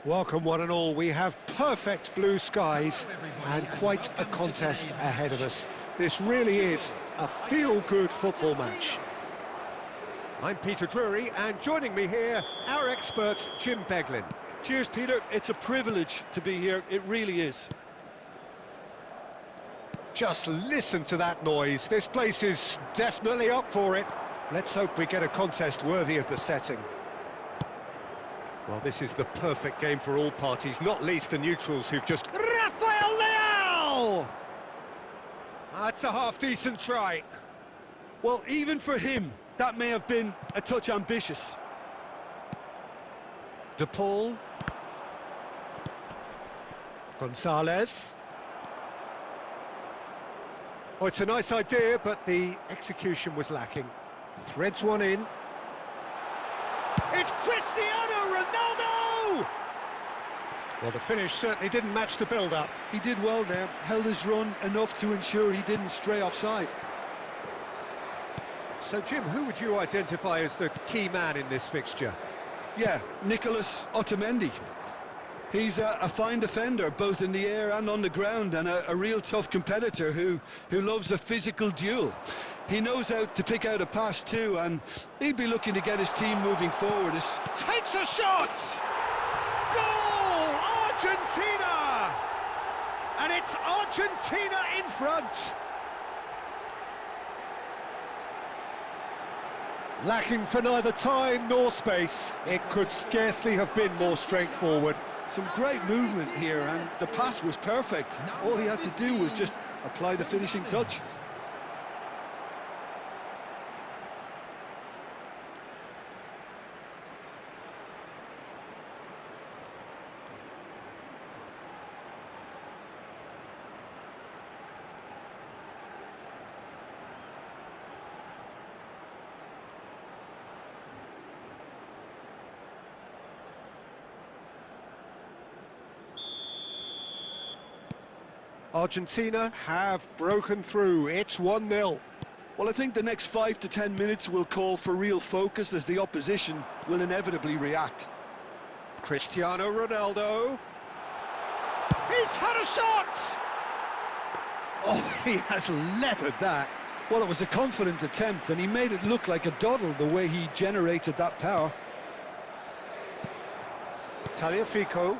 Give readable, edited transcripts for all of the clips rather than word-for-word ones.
Welcome one and all. We have perfect blue skies and quite a contest ahead of us. This really is a feel-good football match. I'm Peter Drury, and joining me here, our expert Jim Beglin. Cheers, Peter. It's a privilege to be here. It really is. Just listen to that noise. This place is definitely up for it. Let's hope we get a contest worthy of the setting. Well, this is the perfect game for all parties, not least the neutrals who've just... Rafael Leao! That's a half-decent try. Well, even for him, that may have been a touch ambitious. De Paul. Gonzalez. Oh, it's a nice idea, but the execution was lacking. Threads one in. It's Cristiano Ronaldo! Well, the finish certainly didn't match the build-up. He did well there, held his run enough to ensure he didn't stray offside. So, Jim, who would you identify as the key man in this fixture? Yeah, Nicolas Otamendi. He's a fine defender, both in the air and on the ground, and a real tough competitor who loves a physical duel. He knows how to pick out a pass too, and he'd be looking to get his team moving forward. Takes a shot! Goal! Argentina! And it's Argentina in front! Lacking for neither time nor space, it could scarcely have been more straightforward. Some great movement here, and the pass was perfect. All he had to do was just apply the finishing touch. Argentina have broken through. It's 1-0. Well, I think the next 5 to 10 minutes will call for real focus, as the opposition will inevitably react. Cristiano Ronaldo. He's had a shot! Oh, he has leathered that. Well, it was a confident attempt, and he made it look like a doddle the way he generated that power. Tagliafico.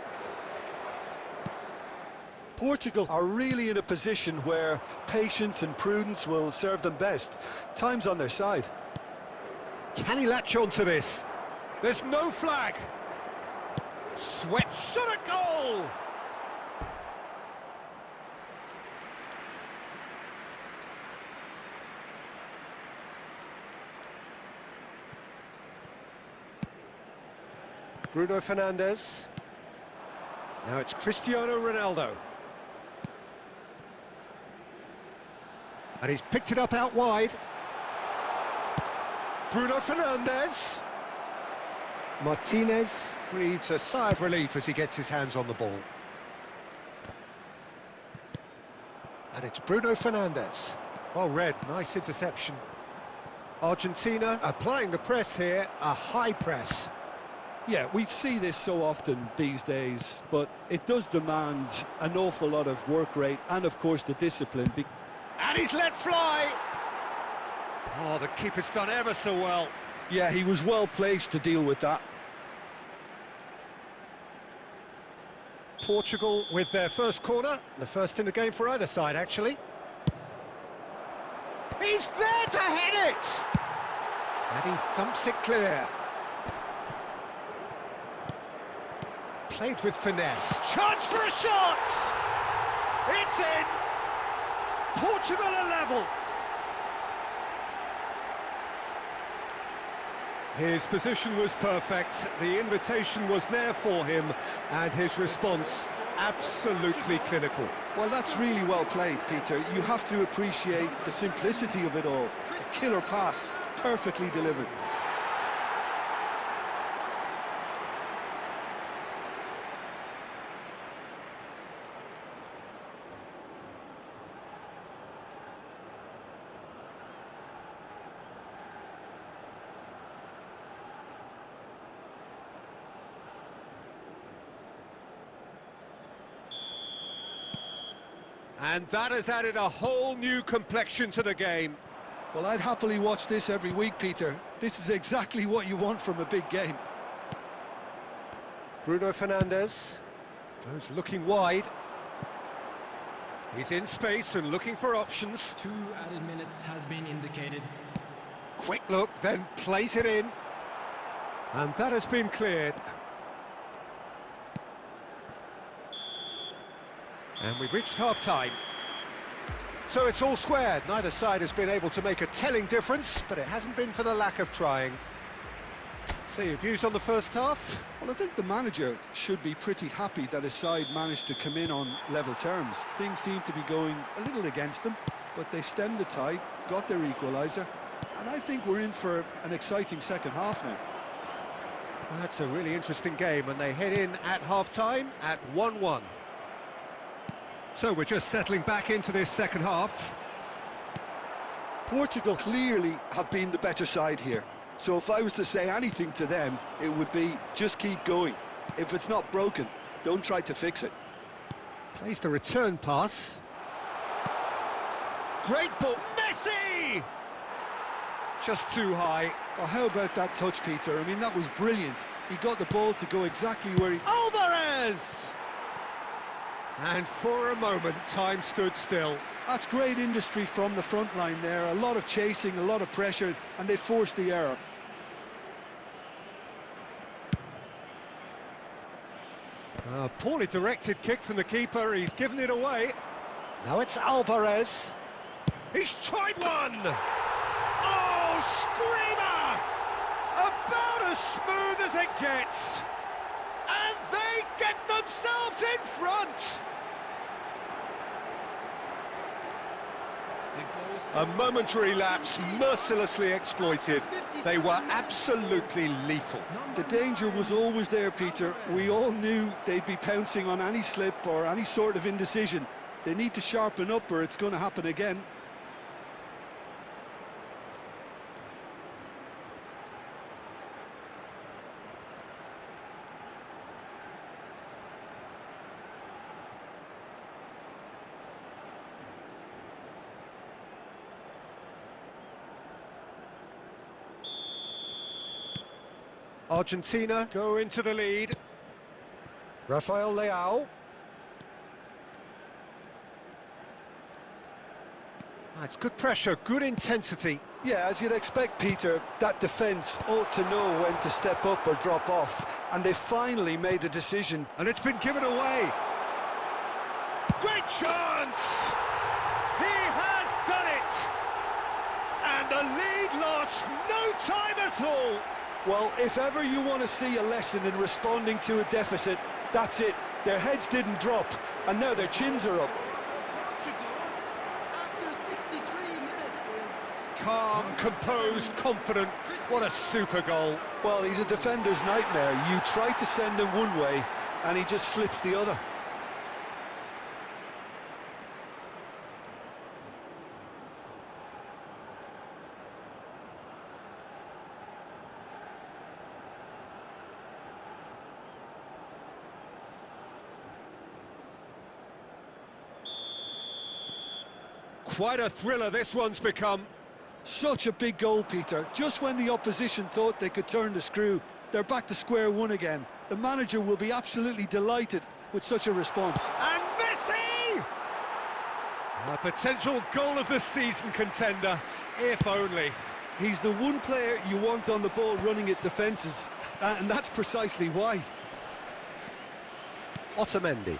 Portugal are really in a position where patience and prudence will serve them best. Time's on their side. Can he latch on to this? There's no flag. Sweat shot at goal! Bruno Fernandes. Now it's Cristiano Ronaldo. And he's picked it up out wide. Bruno Fernandes. Martinez breathes a sigh of relief as he gets his hands on the ball. And it's Bruno Fernandes. Well read, nice interception. Argentina applying the press here, a high press. Yeah, we see this so often these days, but it does demand an awful lot of work rate and, of course, the discipline. And he's let fly! Oh, the keeper's done ever so well. Yeah, he was well placed to deal with that. Portugal with their first corner, the first in the game for either side, actually. He's there to hit it! And he thumps it clear. Played with finesse. Chance for a shot! It's in! Portugal are level! His position was perfect, the invitation was there for him, and his response absolutely clinical. Well, that's really well played, Peter. You have to appreciate the simplicity of it all. A killer pass, perfectly delivered. And that has added a whole new complexion to the game. Well, I'd happily watch this every week, Peter. This is exactly what you want from a big game. Bruno Fernandes goes looking wide. He's in space and looking for options. 2 added minutes has been indicated. Quick look, then plays it in. And that has been cleared. And we've reached half-time. So it's all squared. Neither side has been able to make a telling difference, but it hasn't been for the lack of trying. So your views on the first half? Well, I think the manager should be pretty happy that his side managed to come in on level terms. Things seem to be going a little against them, but they stemmed the tide, got their equaliser, and I think we're in for an exciting second half now. Well, that's a really interesting game, and they head in at half-time at 1-1. So we're just settling back into this second half. Portugal clearly have been the better side here. So if I was to say anything to them, it would be just keep going. If it's not broken, don't try to fix it. Plays the return pass. Great ball, Messi! Just too high. Oh, how about that touch, Peter? I mean, that was brilliant. He got the ball to go exactly where he... Alvarez! And for a moment, time stood still. That's great industry from the front line there. A lot of chasing, a lot of pressure, and they forced the error. A poorly directed kick from the keeper. He's given it away. Now it's Alvarez. He's tried one! Oh, screamer! About as smooth as it gets. And they get themselves in front! A momentary lapse, mercilessly exploited. They were absolutely lethal. The danger was always there, Peter. We all knew they'd be pouncing on any slip or any sort of indecision. They need to sharpen up or it's going to happen again. Argentina go into the lead. Rafael Leao. It's good pressure, good intensity. Yeah, as you'd expect, Peter, that defence ought to know when to step up or drop off. And they finally made a decision. And it's been given away. Great chance! He has done it! And the lead lost no time at all. Well, if ever you want to see a lesson in responding to a deficit, that's it. Their heads didn't drop, and now their chins are up. Calm, composed, confident. What a super goal. Well, he's a defender's nightmare. You try to send him one way, and he just slips the other. Quite a thriller this one's become. Such a big goal, Peter. Just when the opposition thought they could turn the screw, they're back to square one again. The manager will be absolutely delighted with such a response. And Messi! A potential goal of the season contender, if only. He's the one player you want on the ball running at defences, and that's precisely why. Otamendi.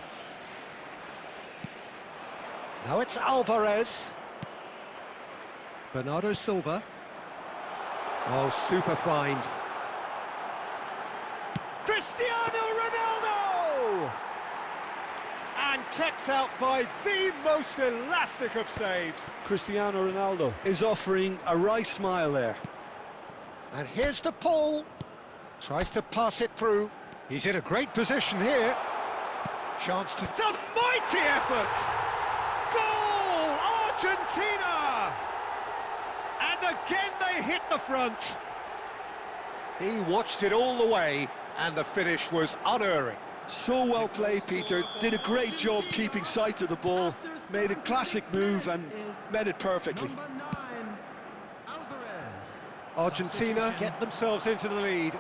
Now it's Alvarez. Bernardo Silva. Oh, super find. Cristiano Ronaldo! And kept out by the most elastic of saves. Cristiano Ronaldo is offering a right smile there. And here's the pull. Tries to pass it through. He's in a great position here. Chance to... It's a mighty effort! Goal! Argentina! And again they hit the front. He watched it all the way, and the finish was unerring. So well played, Peter. Did a great job keeping sight of the ball, made a classic move and met it perfectly. Number 9, Alvarez. Argentina get themselves into the lead.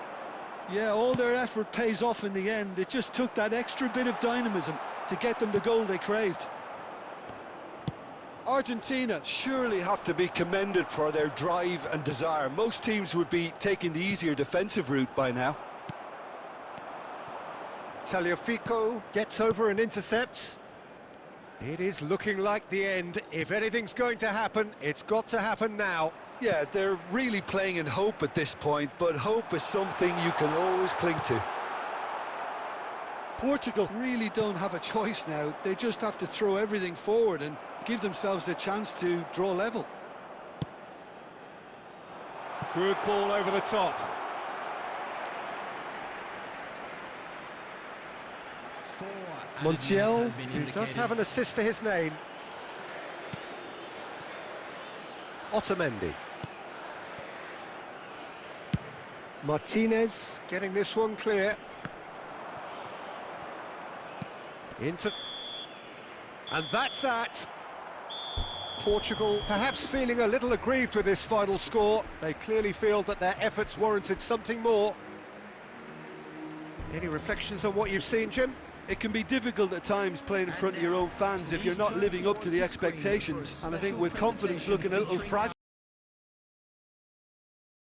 Yeah, all their effort pays off in the end. It just took that extra bit of dynamism to get them the goal they craved. Argentina surely have to be commended for their drive and desire. Most teams would be taking the easier defensive route by now. Tagliafico gets over and intercepts. It is looking like the end. If anything's going to happen, it's got to happen now. Yeah, they're really playing in hope at this point, but hope is something you can always cling to. Portugal really don't have a choice now. They just have to throw everything forward and give themselves a chance to draw level. Good ball over the top. Montiel, who does have an assist to his name. Otamendi. Martinez getting this one clear. Into... And that's that. Portugal perhaps feeling a little aggrieved with this final score. They clearly feel that their efforts warranted something more. Any reflections on what you've seen, Jim? It can be difficult at times playing in front of your own fans if you're not living up to the expectations, and I think with confidence looking a little fragile.